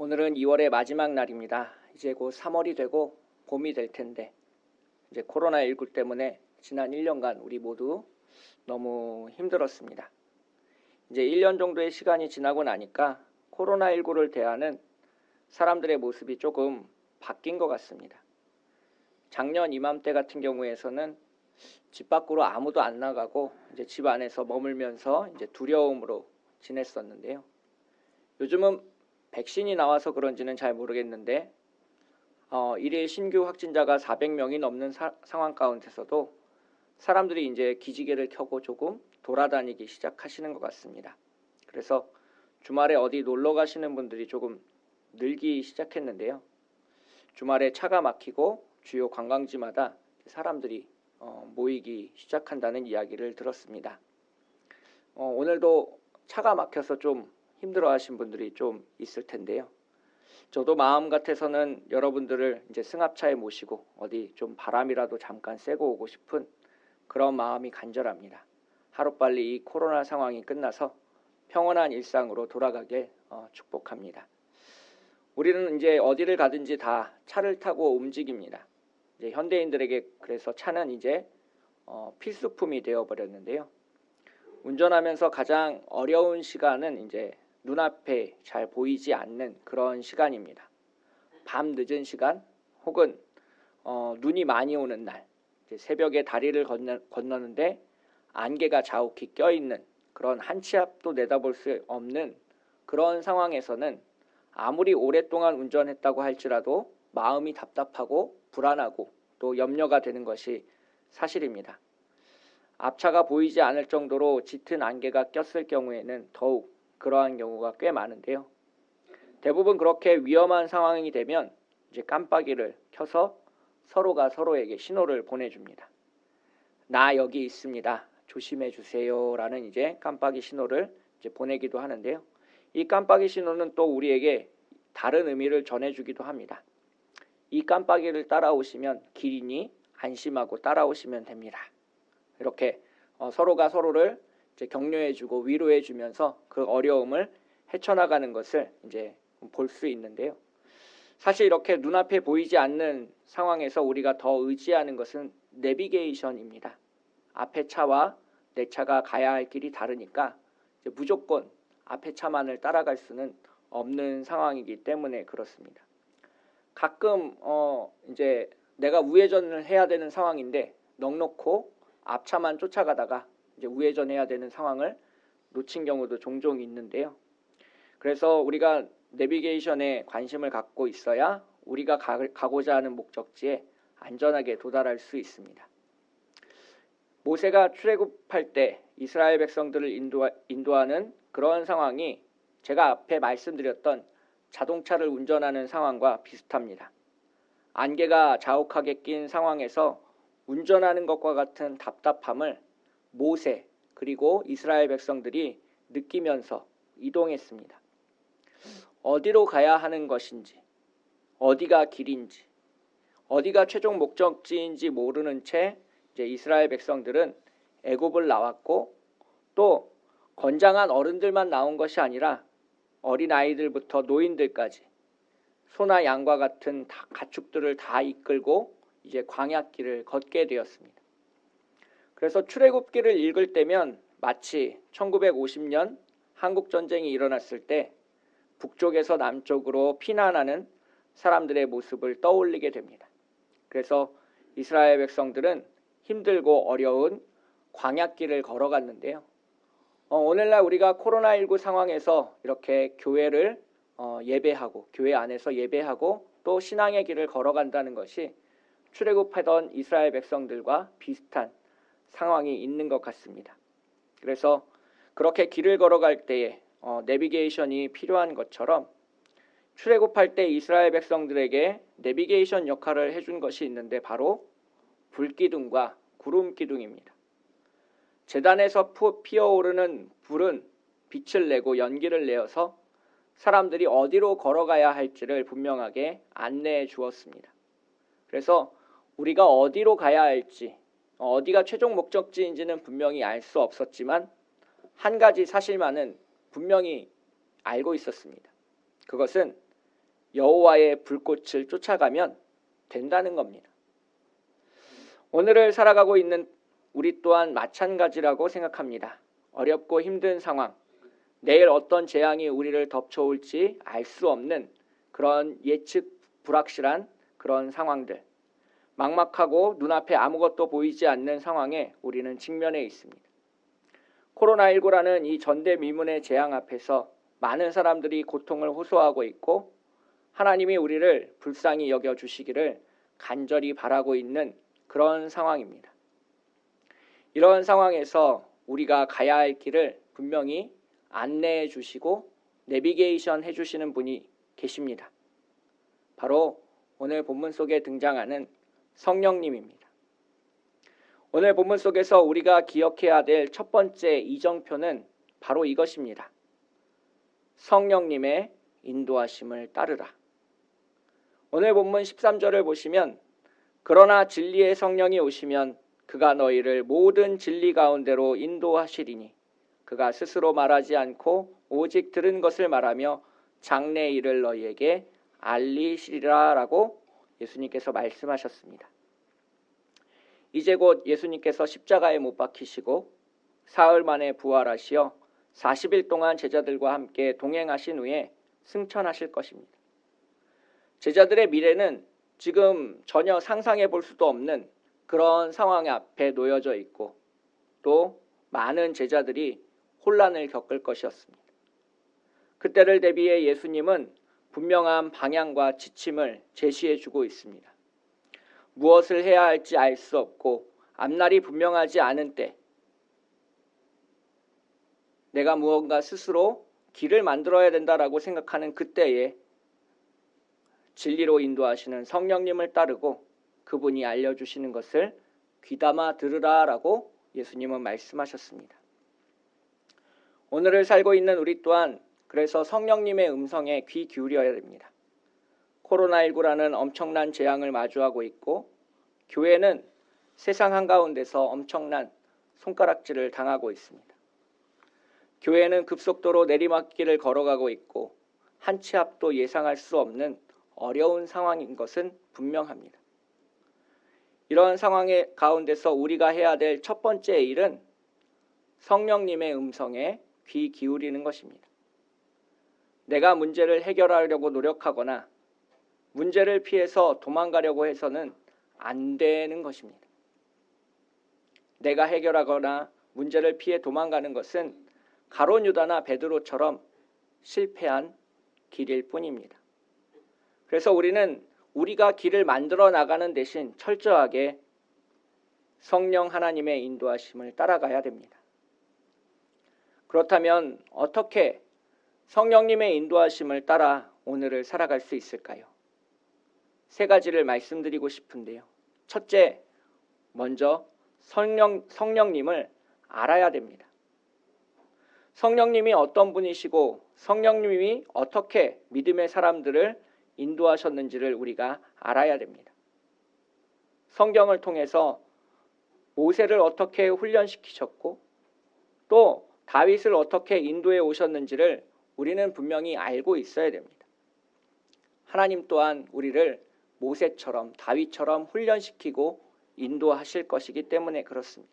오늘은 2월의 마지막 날입니다. 이제 곧 3월이 되고 봄이 될 텐데 이제 코로나19 때문에 지난 1년간 우리 모두 너무 힘들었습니다. 이제 1년 정도의 시간이 지나고 나니까 코로나19를 대하는 사람들의 모습이 조금 바뀐 것 같습니다. 작년 이맘때 같은 경우에서는 집 밖으로 아무도 안 나가고 이제 집 안에서 머물면서 이제 두려움으로 지냈었는데요. 요즘은 백신이 나와서 그런지는 잘 모르겠는데 일일 신규 확진자가 400명이 넘는 상황 가운데서도 사람들이 이제 기지개를 켜고 조금 돌아다니기 시작하시는 것 같습니다. 그래서 주말에 어디 놀러 가시는 분들이 조금 늘기 시작했는데요. 주말에 차가 막히고 주요 관광지마다 사람들이 모이기 시작한다는 이야기를 들었습니다. 오늘도 차가 막혀서 좀 힘들어하신 분들이 좀 있을 텐데요. 저도 마음 같아서는 여러분들을 이제 승합차에 모시고 어디 좀 바람이라도 잠깐 쐬고 오고 싶은 그런 마음이 간절합니다. 하루빨리 이 코로나 상황이 끝나서 평온한 일상으로 돌아가길 축복합니다. 우리는 이제 어디를 가든지 다 차를 타고 움직입니다. 이제 현대인들에게 그래서 차는 이제 필수품이 되어버렸는데요. 운전하면서 가장 어려운 시간은 이제 눈앞에 잘 보이지 않는 그런 시간입니다. 밤 늦은 시간 혹은 눈이 많이 오는 날, 이제 새벽에 다리를 건너는데 안개가 자욱히 껴있는 그런 한 치 앞도 내다볼 수 없는 그런 상황에서는 아무리 오랫동안 운전했다고 할지라도 마음이 답답하고 불안하고 또 염려가 되는 것이 사실입니다. 앞차가 보이지 않을 정도로 짙은 안개가 꼈을 경우에는 더욱 그러한 경우가 꽤 많은데요. 대부분 그렇게 위험한 상황이 되면 이제 깜빡이를 켜서 서로가 서로에게 신호를 보내줍니다. 나 여기 있습니다. 조심해 주세요라는 이제 깜빡이 신호를 이제 보내기도 하는데요. 이 깜빡이 신호는 또 우리에게 다른 의미를 전해주기도 합니다. 이 깜빡이를 따라오시면 길이니 안심하고 따라오시면 됩니다. 이렇게 서로가 서로를 이제 격려해주고 위로해주면서 그 어려움을 헤쳐나가는 것을 이제 볼 수 있는데요. 사실 이렇게 눈앞에 보이지 않는 상황에서 우리가 더 의지하는 것은 내비게이션입니다. 앞에 차와 내 차가 가야 할 길이 다르니까 이제 무조건 앞에 차만을 따라갈 수는 없는 상황이기 때문에 그렇습니다. 가끔 이제 내가 우회전을 해야 되는 상황인데 넉넉고 앞차만 쫓아가다가 이제 우회전해야 되는 상황을 놓친 경우도 종종 있는데요. 그래서 우리가 내비게이션에 관심을 갖고 있어야 우리가 가고자 하는 목적지에 안전하게 도달할 수 있습니다. 모세가 출애굽할 때 이스라엘 백성들을 인도하는 그런 상황이 제가 앞에 말씀드렸던 자동차를 운전하는 상황과 비슷합니다. 안개가 자욱하게 낀 상황에서 운전하는 것과 같은 답답함을 모세 그리고 이스라엘 백성들이 느끼면서 이동했습니다. 어디로 가야 하는 것인지, 어디가 길인지, 어디가 최종 목적지인지 모르는 채 이제 이스라엘 백성들은 애굽을 나왔고 또 건장한 어른들만 나온 것이 아니라 어린 아이들부터 노인들까지 소나 양과 같은 가축들을 다 이끌고 이제 광야길을 걷게 되었습니다. 그래서 출애굽기를 읽을 때면 마치 1950년 한국 전쟁이 일어났을 때 북쪽에서 남쪽으로 피난하는 사람들의 모습을 떠올리게 됩니다. 그래서 이스라엘 백성들은 힘들고 어려운 광야길을 걸어갔는데요. 오늘날 우리가 코로나19 상황에서 이렇게 교회를 예배하고 교회 안에서 예배하고 또 신앙의 길을 걸어간다는 것이 출애굽하던 이스라엘 백성들과 비슷한 상황이 있는 것 같습니다. 그래서 그렇게 길을 걸어갈 때에 내비게이션이 필요한 것처럼 출애굽할 때 이스라엘 백성들에게 내비게이션 역할을 해준 것이 있는데 바로 불기둥과 구름기둥입니다. 제단에서 피어오르는 불은 빛을 내고 연기를 내어서 사람들이 어디로 걸어가야 할지를 분명하게 안내해 주었습니다. 그래서 우리가 어디로 가야 할지, 어디가 최종 목적지인지는 분명히 알 수 없었지만 한 가지 사실만은 분명히 알고 있었습니다. 그것은 여호와의 불꽃을 쫓아가면 된다는 겁니다. 오늘을 살아가고 있는 우리 또한 마찬가지라고 생각합니다. 어렵고 힘든 상황, 내일 어떤 재앙이 우리를 덮쳐올지 알 수 없는 그런 예측 불확실한 그런 상황들, 막막하고 눈앞에 아무것도 보이지 않는 상황에 우리는 직면해 있습니다. 코로나19라는 이 전대미문의 재앙 앞에서 많은 사람들이 고통을 호소하고 있고 하나님이 우리를 불쌍히 여겨주시기를 간절히 바라고 있는 그런 상황입니다. 이런 상황에서 우리가 가야 할 길을 분명히 안내해 주시고 내비게이션 해주시는 분이 계십니다. 바로 오늘 본문 속에 등장하는 성령님입니다. 오늘 본문 속에서 우리가 기억해야 될 첫 번째 이정표는 바로 이것입니다. 성령님의 인도하심을 따르라. 오늘 본문 13절을 보시면 그러나 진리의 성령이 오시면 그가 너희를 모든 진리 가운데로 인도하시리니 그가 스스로 말하지 않고 오직 들은 것을 말하며 장래 일을 너희에게 알리시리라 라고 예수님께서 말씀하셨습니다. 이제 곧 예수님께서 십자가에 못 박히시고 사흘 만에 부활하시어 40일 동안 제자들과 함께 동행하신 후에 승천하실 것입니다. 제자들의 미래는 지금 전혀 상상해 볼 수도 없는 그런 상황 앞에 놓여져 있고 또 많은 제자들이 혼란을 겪을 것이었습니다. 그때를 대비해 예수님은 분명한 방향과 지침을 제시해 주고 있습니다. 무엇을 해야 할지 알 수 없고 앞날이 분명하지 않은 때 내가 무언가 스스로 길을 만들어야 된다라고 생각하는 그때에 진리로 인도하시는 성령님을 따르고 그분이 알려주시는 것을 귀담아 들으라라고 예수님은 말씀하셨습니다. 오늘을 살고 있는 우리 또한 그래서 성령님의 음성에 귀 기울여야 됩니다. 코로나19라는 엄청난 재앙을 마주하고 있고 교회는 세상 한가운데서 엄청난 손가락질을 당하고 있습니다. 교회는 급속도로 내리막길을 걸어가고 있고 한 치 앞도 예상할 수 없는 어려운 상황인 것은 분명합니다. 이런 상황의 가운데서 우리가 해야 될 첫 번째 일은 성령님의 음성에 귀 기울이는 것입니다. 내가 문제를 해결하려고 노력하거나 문제를 피해서 도망가려고 해서는 안 되는 것입니다. 내가 해결하거나 문제를 피해 도망가는 것은 가룟 유다나 베드로처럼 실패한 길일 뿐입니다. 그래서 우리는 우리가 길을 만들어 나가는 대신 철저하게 성령 하나님의 인도하심을 따라가야 됩니다. 그렇다면 어떻게 성령님의 인도하심을 따라 오늘을 살아갈 수 있을까요? 세 가지를 말씀드리고 싶은데요. 첫째, 먼저 성령님을 알아야 됩니다. 성령님이 어떤 분이시고 성령님이 어떻게 믿음의 사람들을 인도하셨는지를 우리가 알아야 됩니다. 성경을 통해서 모세를 어떻게 훈련시키셨고 또 다윗을 어떻게 인도해 오셨는지를 우리는 분명히 알고 있어야 됩니다. 하나님 또한 우리를 모세처럼 다윗처럼 훈련시키고 인도하실 것이기 때문에 그렇습니다.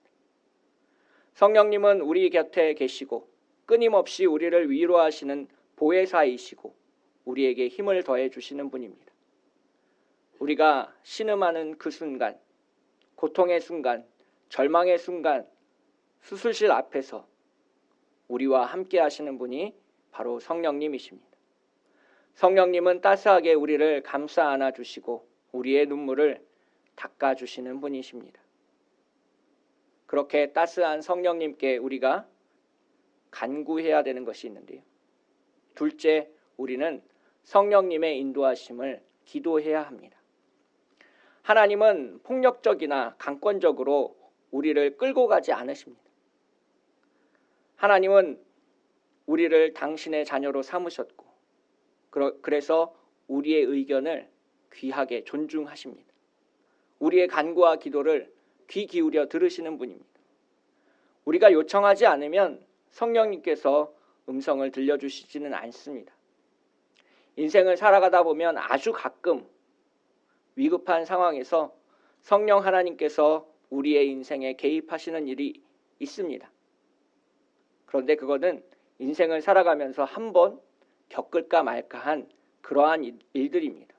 성령님은 우리 곁에 계시고 끊임없이 우리를 위로하시는 보혜사이시고 우리에게 힘을 더해 주시는 분입니다. 우리가 신음하는 그 순간, 고통의 순간, 절망의 순간, 수술실 앞에서 우리와 함께 하시는 분이 바로 성령님이십니다. 성령님은 따스하게 우리를 감싸 안아 주시고 우리의 눈물을 닦아 주시는 분이십니다. 그렇게 따스한 성령님께 우리가 간구해야 되는 것이 있는데요. 둘째, 우리는 성령님의 인도하심을 기도해야 합니다. 하나님은 폭력적이나 강권적으로 우리를 끌고 가지 않으십니다. 하나님은 우리를 당신의 자녀로 삼으셨고 그래서 우리의 의견을 귀하게 존중하십니다. 우리의 간구와 기도를 귀 기울여 들으시는 분입니다. 우리가 요청하지 않으면 성령님께서 음성을 들려주시지는 않습니다. 인생을 살아가다 보면 아주 가끔 위급한 상황에서 성령 하나님께서 우리의 인생에 개입하시는 일이 있습니다. 그런데 그거는 인생을 살아가면서 한번 겪을까 말까한 그러한 일들입니다.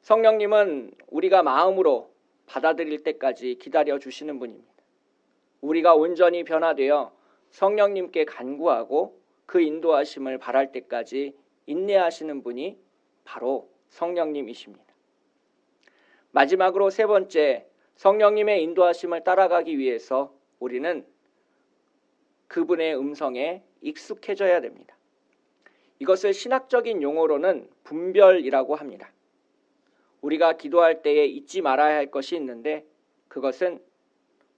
성령님은 우리가 마음으로 받아들일 때까지 기다려 주시는 분입니다. 우리가 온전히 변화되어 성령님께 간구하고 그 인도하심을 바랄 때까지 인내하시는 분이 바로 성령님이십니다. 마지막으로 세 번째, 성령님의 인도하심을 따라가기 위해서 우리는 그분의 음성에 익숙해져야 됩니다. 이것을 신학적인 용어로는 분별이라고 합니다. 우리가 기도할 때에 잊지 말아야 할 것이 있는데 그것은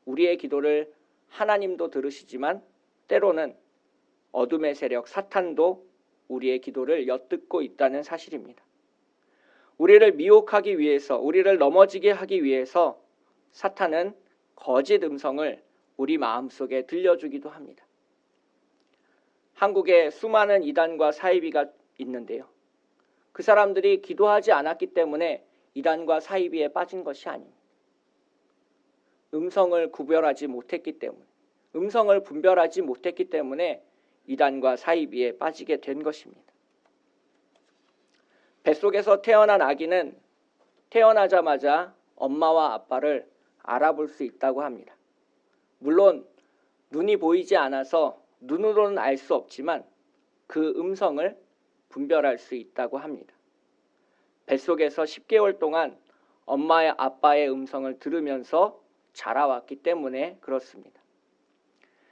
우리의 기도를 하나님도 들으시지만 때로는 어둠의 세력 사탄도 우리의 기도를 엿듣고 있다는 사실입니다. 우리를 미혹하기 위해서, 우리를 넘어지게 하기 위해서 사탄은 거짓 음성을 우리 마음속에 들려주기도 합니다. 한국에 수많은 이단과 사이비가 있는데요. 그 사람들이 기도하지 않았기 때문에 이단과 사이비에 빠진 것이 아닙니다. 음성을 구별하지 못했기 때문에, 음성을 분별하지 못했기 때문에 이단과 사이비에 빠지게 된 것입니다. 뱃속에서 태어난 아기는 태어나자마자 엄마와 아빠를 알아볼 수 있다고 합니다. 물론 눈이 보이지 않아서 눈으로는 알 수 없지만 그 음성을 분별할 수 있다고 합니다. 뱃속에서 10개월 동안 엄마의 아빠의 음성을 들으면서 자라왔기 때문에 그렇습니다.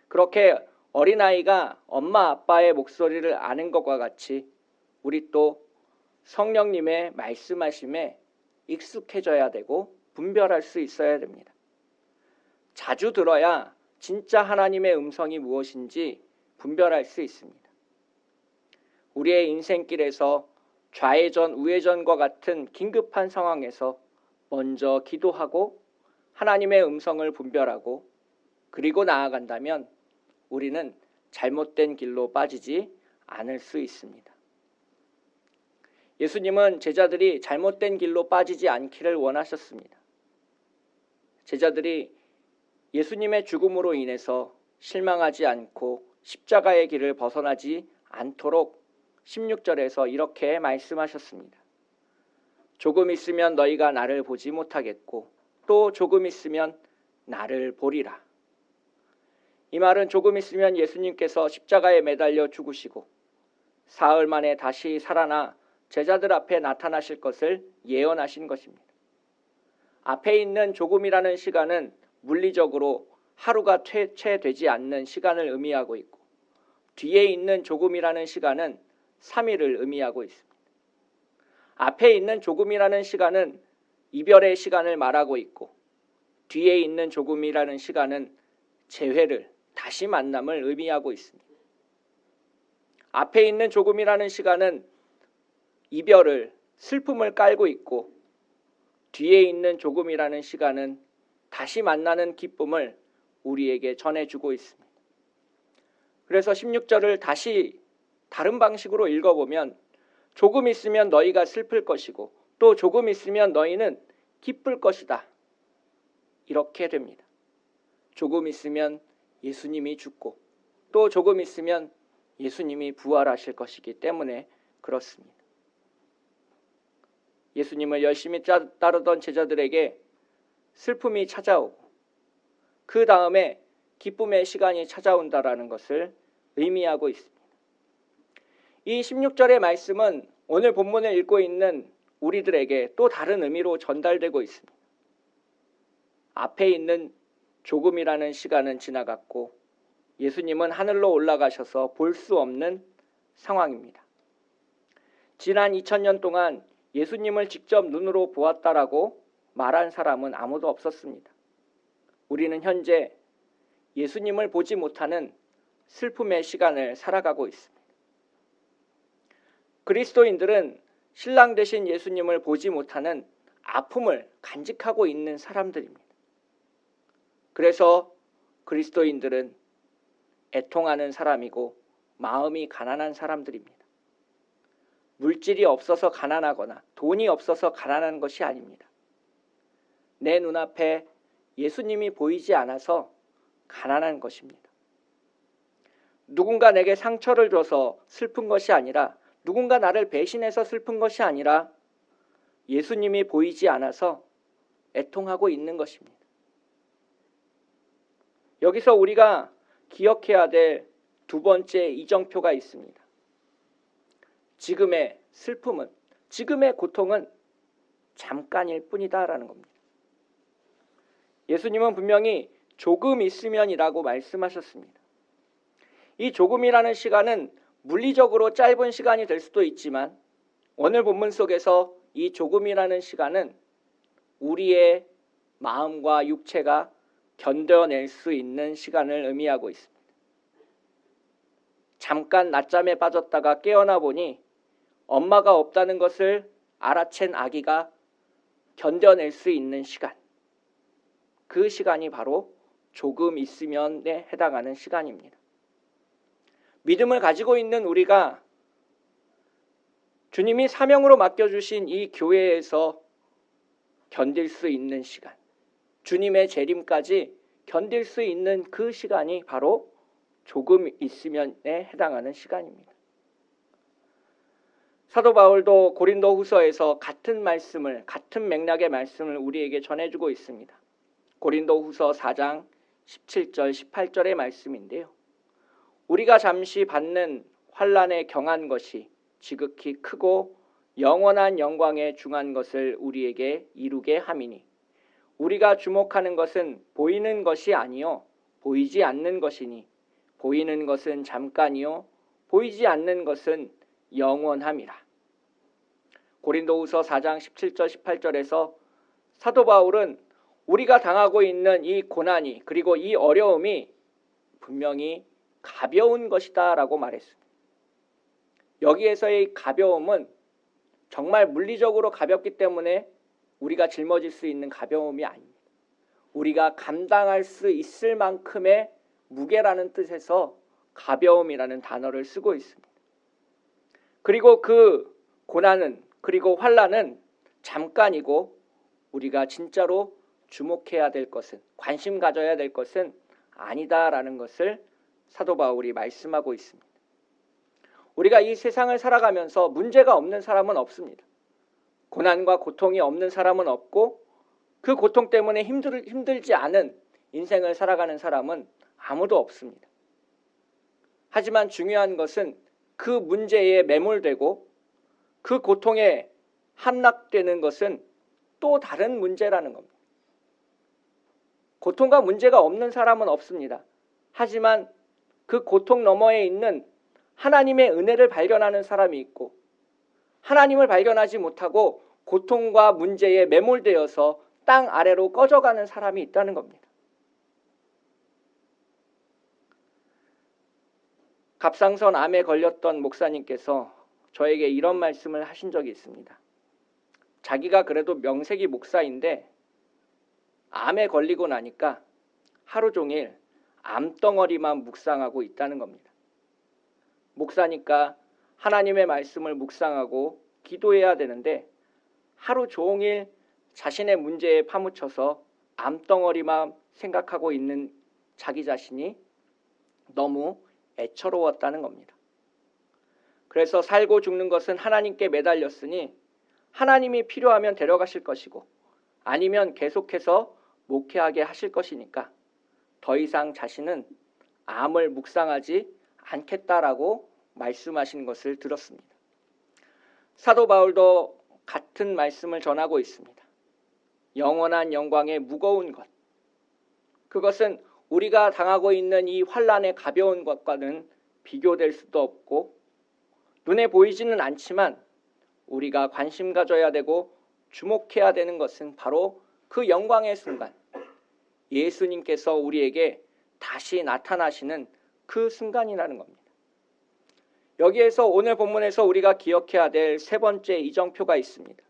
그렇게 어린아이가 엄마 아빠의 목소리를 아는 것과 같이 우리 또 성령님의 말씀하심에 익숙해져야 되고 분별할 수 있어야 됩니다. 자주 들어야 진짜 하나님의 음성이 무엇인지 분별할 수 있습니다. 우리의 인생길에서 좌회전, 우회전과 같은 긴급한 상황에서 먼저 기도하고 하나님의 음성을 분별하고 그리고 나아간다면 우리는 잘못된 길로 빠지지 않을 수 있습니다. 예수님은 제자들이 잘못된 길로 빠지지 않기를 원하셨습니다. 제자들이 예수님의 죽음으로 인해서 실망하지 않고 십자가의 길을 벗어나지 않도록 16절에서 이렇게 말씀하셨습니다. 조금 있으면 너희가 나를 보지 못하겠고 또 조금 있으면 나를 보리라. 이 말은 조금 있으면 예수님께서 십자가에 매달려 죽으시고 사흘 만에 다시 살아나 제자들 앞에 나타나실 것을 예언하신 것입니다. 앞에 있는 조금이라는 시간은 물리적으로 하루가 채 되지 않는 시간을 의미하고 있고 뒤에 있는 조금이라는 시간은 3일을 의미하고 있습니다. 앞에 있는 조금이라는 시간은 이별의 시간을 말하고 있고 뒤에 있는 조금이라는 시간은 재회를, 다시 만남을 의미하고 있습니다. 앞에 있는 조금이라는 시간은 이별을, 슬픔을 깔고 있고 뒤에 있는 조금이라는 시간은 다시 만나는 기쁨을 우리에게 전해주고 있습니다. 그래서 16절을 다시 다른 방식으로 읽어보면 조금 있으면 너희가 슬플 것이고 또 조금 있으면 너희는 기쁠 것이다. 이렇게 됩니다. 조금 있으면 예수님이 죽고 또 조금 있으면 예수님이 부활하실 것이기 때문에 그렇습니다. 예수님을 열심히 따르던 제자들에게 슬픔이 찾아오고 그 다음에 기쁨의 시간이 찾아온다라는 것을 의미하고 있습니다. 이 16절의 말씀은 오늘 본문을 읽고 있는 우리들에게 또 다른 의미로 전달되고 있습니다. 앞에 있는 조금이라는 시간은 지나갔고 예수님은 하늘로 올라가셔서 볼 수 없는 상황입니다. 지난 2000년 동안 예수님을 직접 눈으로 보았다라고 말한 사람은 아무도 없었습니다. 우리는 현재 예수님을 보지 못하는 슬픔의 시간을 살아가고 있습니다. 그리스도인들은 신랑 되신 예수님을 보지 못하는 아픔을 간직하고 있는 사람들입니다. 그래서 그리스도인들은 애통하는 사람이고 마음이 가난한 사람들입니다. 물질이 없어서 가난하거나 돈이 없어서 가난한 것이 아닙니다. 내 눈앞에 예수님이 보이지 않아서 가난한 것입니다. 누군가 내게 상처를 줘서 슬픈 것이 아니라, 누군가 나를 배신해서 슬픈 것이 아니라 예수님이 보이지 않아서 애통하고 있는 것입니다. 여기서 우리가 기억해야 될 두 번째 이정표가 있습니다. 지금의 슬픔은, 지금의 고통은 잠깐일 뿐이다라는 겁니다. 예수님은 분명히 조금 있으면이라고 말씀하셨습니다. 이 조금이라는 시간은 물리적으로 짧은 시간이 될 수도 있지만, 오늘 본문 속에서 이 조금이라는 시간은 우리의 마음과 육체가 견뎌낼 수 있는 시간을 의미하고 있습니다. 잠깐 낮잠에 빠졌다가 깨어나 보니 엄마가 없다는 것을 알아챈 아기가 견뎌낼 수 있는 시간, 그 시간이 바로 조금 있으면에 해당하는 시간입니다. 믿음을 가지고 있는 우리가 주님이 사명으로 맡겨주신 이 교회에서 견딜 수 있는 시간, 주님의 재림까지 견딜 수 있는 그 시간이 바로 조금 있으면에 해당하는 시간입니다. 사도 바울도 고린도 후서에서 같은 말씀을, 같은 맥락의 말씀을 우리에게 전해주고 있습니다. 고린도 후서 4장 17절 18절의 말씀인데요. 우리가 잠시 받는 환난에 경한 것이 지극히 크고 영원한 영광에 중한 것을 우리에게 이루게 함이니, 우리가 주목하는 것은 보이는 것이 아니요 보이지 않는 것이니, 보이는 것은 잠깐이요 보이지 않는 것은 영원함이라. 고린도후서 4장 17절 18절에서 사도 바울은 우리가 당하고 있는 이 고난이, 그리고 이 어려움이 분명히 가벼운 것이다 라고 말했습니다. 여기에서의 가벼움은 정말 물리적으로 가볍기 때문에 우리가 짊어질 수 있는 가벼움이 아닙니다. 우리가 감당할 수 있을 만큼의 무게라는 뜻에서 가벼움이라는 단어를 쓰고 있습니다. 그리고 그 고난은, 그리고 환난은 잠깐이고, 우리가 진짜로 주목해야 될 것은, 관심 가져야 될 것은 아니다라는 것을 사도 바울이 말씀하고 있습니다. 우리가 이 세상을 살아가면서 문제가 없는 사람은 없습니다. 고난과 고통이 없는 사람은 없고, 그 고통 때문에 힘들지 않은 인생을 살아가는 사람은 아무도 없습니다. 하지만 중요한 것은 그 문제에 매몰되고 그 고통에 함락되는 것은 또 다른 문제라는 겁니다. 고통과 문제가 없는 사람은 없습니다. 하지만 그 고통 너머에 있는 하나님의 은혜를 발견하는 사람이 있고, 하나님을 발견하지 못하고 고통과 문제에 매몰되어서 땅 아래로 꺼져가는 사람이 있다는 겁니다. 갑상선 암에 걸렸던 목사님께서 저에게 이런 말씀을 하신 적이 있습니다. 자기가 그래도 명색이 목사인데 암에 걸리고 나니까 하루 종일 암덩어리만 묵상하고 있다는 겁니다. 목사니까 하나님의 말씀을 묵상하고 기도해야 되는데 하루 종일 자신의 문제에 파묻혀서 암덩어리만 생각하고 있는 자기 자신이 너무 애처로웠다는 겁니다. 그래서 살고 죽는 것은 하나님께 매달렸으니 하나님이 필요하면 데려가실 것이고, 아니면 계속해서 목회하게 하실 것이니까 더 이상 자신은 암을 묵상하지 않겠다라고 말씀하신 것을 들었습니다. 사도 바울도 같은 말씀을 전하고 있습니다. 영원한 영광의 무거운 것, 그것은 우리가 당하고 있는 이 환난의 가벼운 것과는 비교될 수도 없고, 눈에 보이지는 않지만 우리가 관심 가져야 되고 주목해야 되는 것은 바로 그 영광의 순간, 예수님께서 우리에게 다시 나타나시는 그 순간이라는 겁니다. 여기에서 오늘 본문에서 우리가 기억해야 될 세 번째 이정표가 있습니다.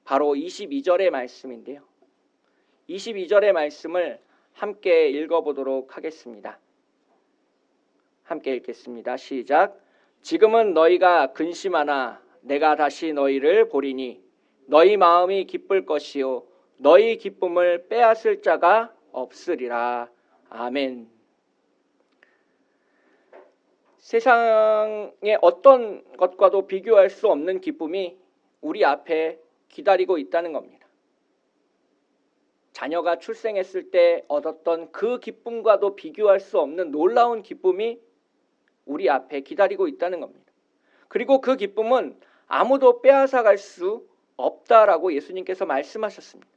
바로 22절의 말씀인데요. 22절의 말씀을 함께 읽어보도록 하겠습니다. 함께 읽겠습니다. 시작. 지금은 너희가 근심하나 내가 다시 너희를 보리니 너희 마음이 기쁠 것이요 너희 기쁨을 빼앗을 자가 없으리라. 아멘. 세상의 어떤 것과도 비교할 수 없는 기쁨이 우리 앞에 기다리고 있다는 겁니다. 자녀가 출생했을 때 얻었던 그 기쁨과도 비교할 수 없는 놀라운 기쁨이 우리 앞에 기다리고 있다는 겁니다. 그리고 그 기쁨은 아무도 빼앗아갈 수 없다라고 예수님께서 말씀하셨습니다.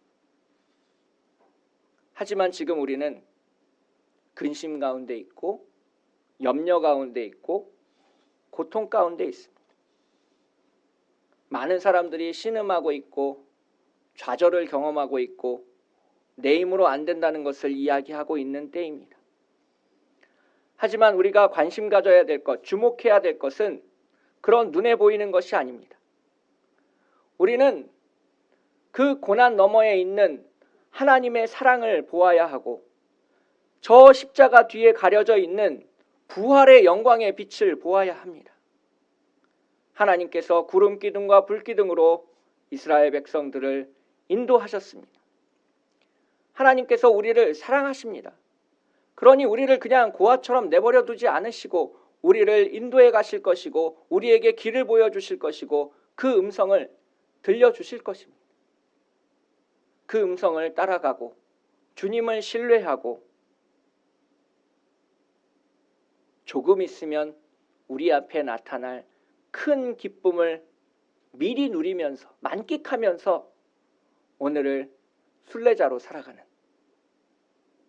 하지만 지금 우리는 근심 가운데 있고 염려 가운데 있고 고통 가운데 있습니다. 많은 사람들이 신음하고 있고 좌절을 경험하고 있고 내 힘으로 안 된다는 것을 이야기하고 있는 때입니다. 하지만 우리가 관심 가져야 될 것, 주목해야 될 것은 그런 눈에 보이는 것이 아닙니다. 우리는 그 고난 너머에 있는 하나님의 사랑을 보아야 하고 저 십자가 뒤에 가려져 있는 부활의 영광의 빛을 보아야 합니다. 하나님께서 구름 기둥과 불 기둥으로 이스라엘 백성들을 인도하셨습니다. 하나님께서 우리를 사랑하십니다. 그러니 우리를 그냥 고아처럼 내버려 두지 않으시고 우리를 인도해 가실 것이고 우리에게 길을 보여주실 것이고 그 음성을 들려주실 것입니다. 그 음성을 따라가고 주님을 신뢰하고 조금 있으면 우리 앞에 나타날 큰 기쁨을 미리 누리면서 만끽하면서 오늘을 순례자로 살아가는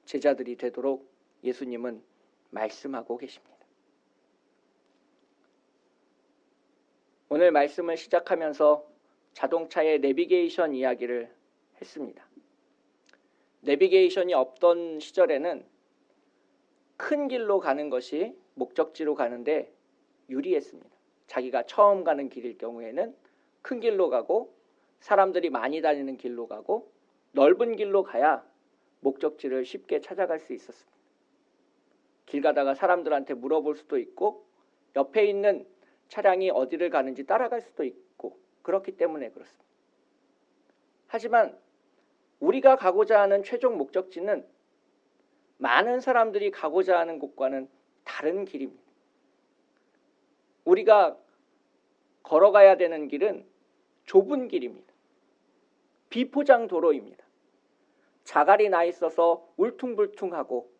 제자들이 되도록 예수님은 말씀하고 계십니다. 오늘 말씀을 시작하면서 자동차의 내비게이션 이야기를 했습니다. 내비게이션이 없던 시절에는 큰 길로 가는 것이 목적지로 가는데 유리했습니다. 자기가 처음 가는 길일 경우에는 큰 길로 가고 사람들이 많이 다니는 길로 가고 넓은 길로 가야 목적지를 쉽게 찾아갈 수 있었습니다. 길 가다가 사람들한테 물어볼 수도 있고 옆에 있는 차량이 어디를 가는지 따라갈 수도 있고 그렇기 때문에 그렇습니다. 하지만 우리가 가고자 하는 최종 목적지는 많은 사람들이 가고자 하는 곳과는 다른 길입니다. 우리가 걸어가야 되는 길은 좁은 길입니다. 비포장 도로입니다. 자갈이 나 있어서 울퉁불퉁하고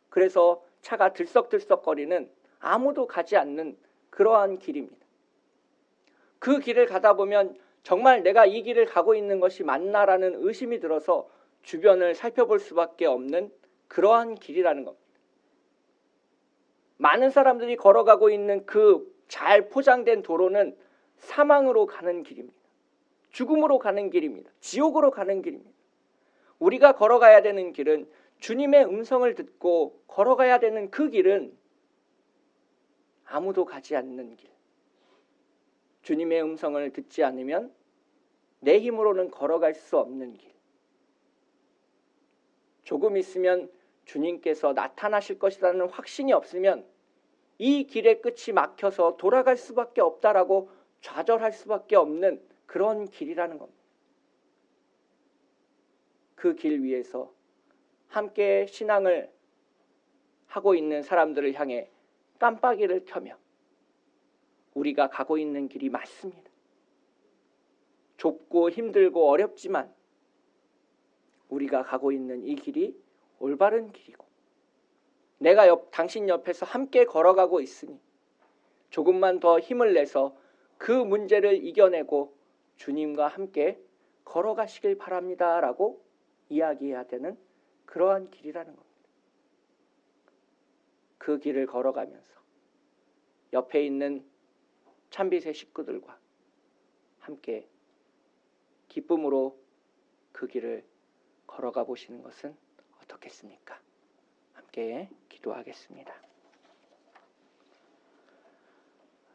그래서 차가 들썩들썩거리는 아무도 가지 않는 그러한 길입니다. 그 길을 가다 보면 정말 내가 이 길을 가고 있는 것이 맞나라는 의심이 들어서 주변을 살펴볼 수밖에 없는 그러한 길이라는 겁니다. 많은 사람들이 걸어가고 있는 그 잘 포장된 도로는 사망으로 가는 길입니다. 죽음으로 가는 길입니다. 지옥으로 가는 길입니다. 우리가 걸어가야 되는 길은 주님의 음성을 듣고 걸어가야 되는 그 길은 아무도 가지 않는 길. 주님의 음성을 듣지 않으면 내 힘으로는 걸어갈 수 없는 길. 조금 있으면 주님께서 나타나실 것이라는 확신이 없으면 이 길의 끝이 막혀서 돌아갈 수밖에 없다라고 좌절할 수밖에 없는 그런 길이라는 겁니다. 그 길 위에서 함께 신앙을 하고 있는 사람들을 향해 깜빡이를 켜며 우리가 가고 있는 길이 맞습니다. 좁고 힘들고 어렵지만 우리가 가고 있는 이 길이 올바른 길이고 내가 당신 옆에서 함께 걸어가고 있으니 조금만 더 힘을 내서 그 문제를 이겨내고 주님과 함께 걸어가시길 바랍니다 라고 이야기해야 되는 그러한 길이라는 겁니다. 그 길을 걸어가면서 옆에 있는 참빛의 식구들과 함께 기쁨으로 그 길을 걸어가 보시는 것은 어떻겠습니까? 함께 기도하겠습니다.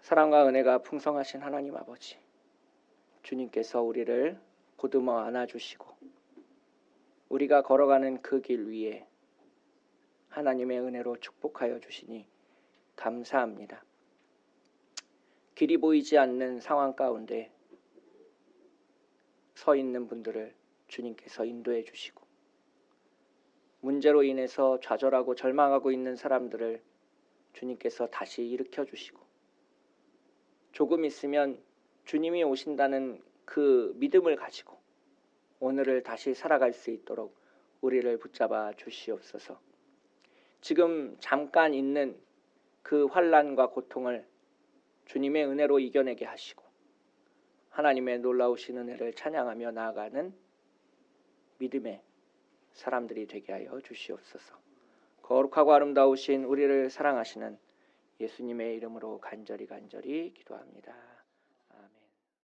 사랑과 은혜가 풍성하신 하나님 아버지, 주님께서 우리를 보듬어 안아주시고 우리가 걸어가는 그 길 위에 하나님의 은혜로 축복하여 주시니 감사합니다. 길이 보이지 않는 상황 가운데 서 있는 분들을 주님께서 인도해 주시고, 문제로 인해서 좌절하고 절망하고 있는 사람들을 주님께서 다시 일으켜 주시고, 조금 있으면 주님이 오신다는 그 믿음을 가지고 오늘을 다시 살아갈 수 있도록 우리를 붙잡아 주시옵소서. 지금 잠깐 있는 그 환난과 고통을 주님의 은혜로 이겨내게 하시고, 하나님의 놀라우신 은혜를 찬양하며 나아가는 믿음의 사람들이 되게 하여 주시옵소서. 거룩하고 아름다우신 우리를 사랑하시는 예수님의 이름으로 간절히 기도합니다.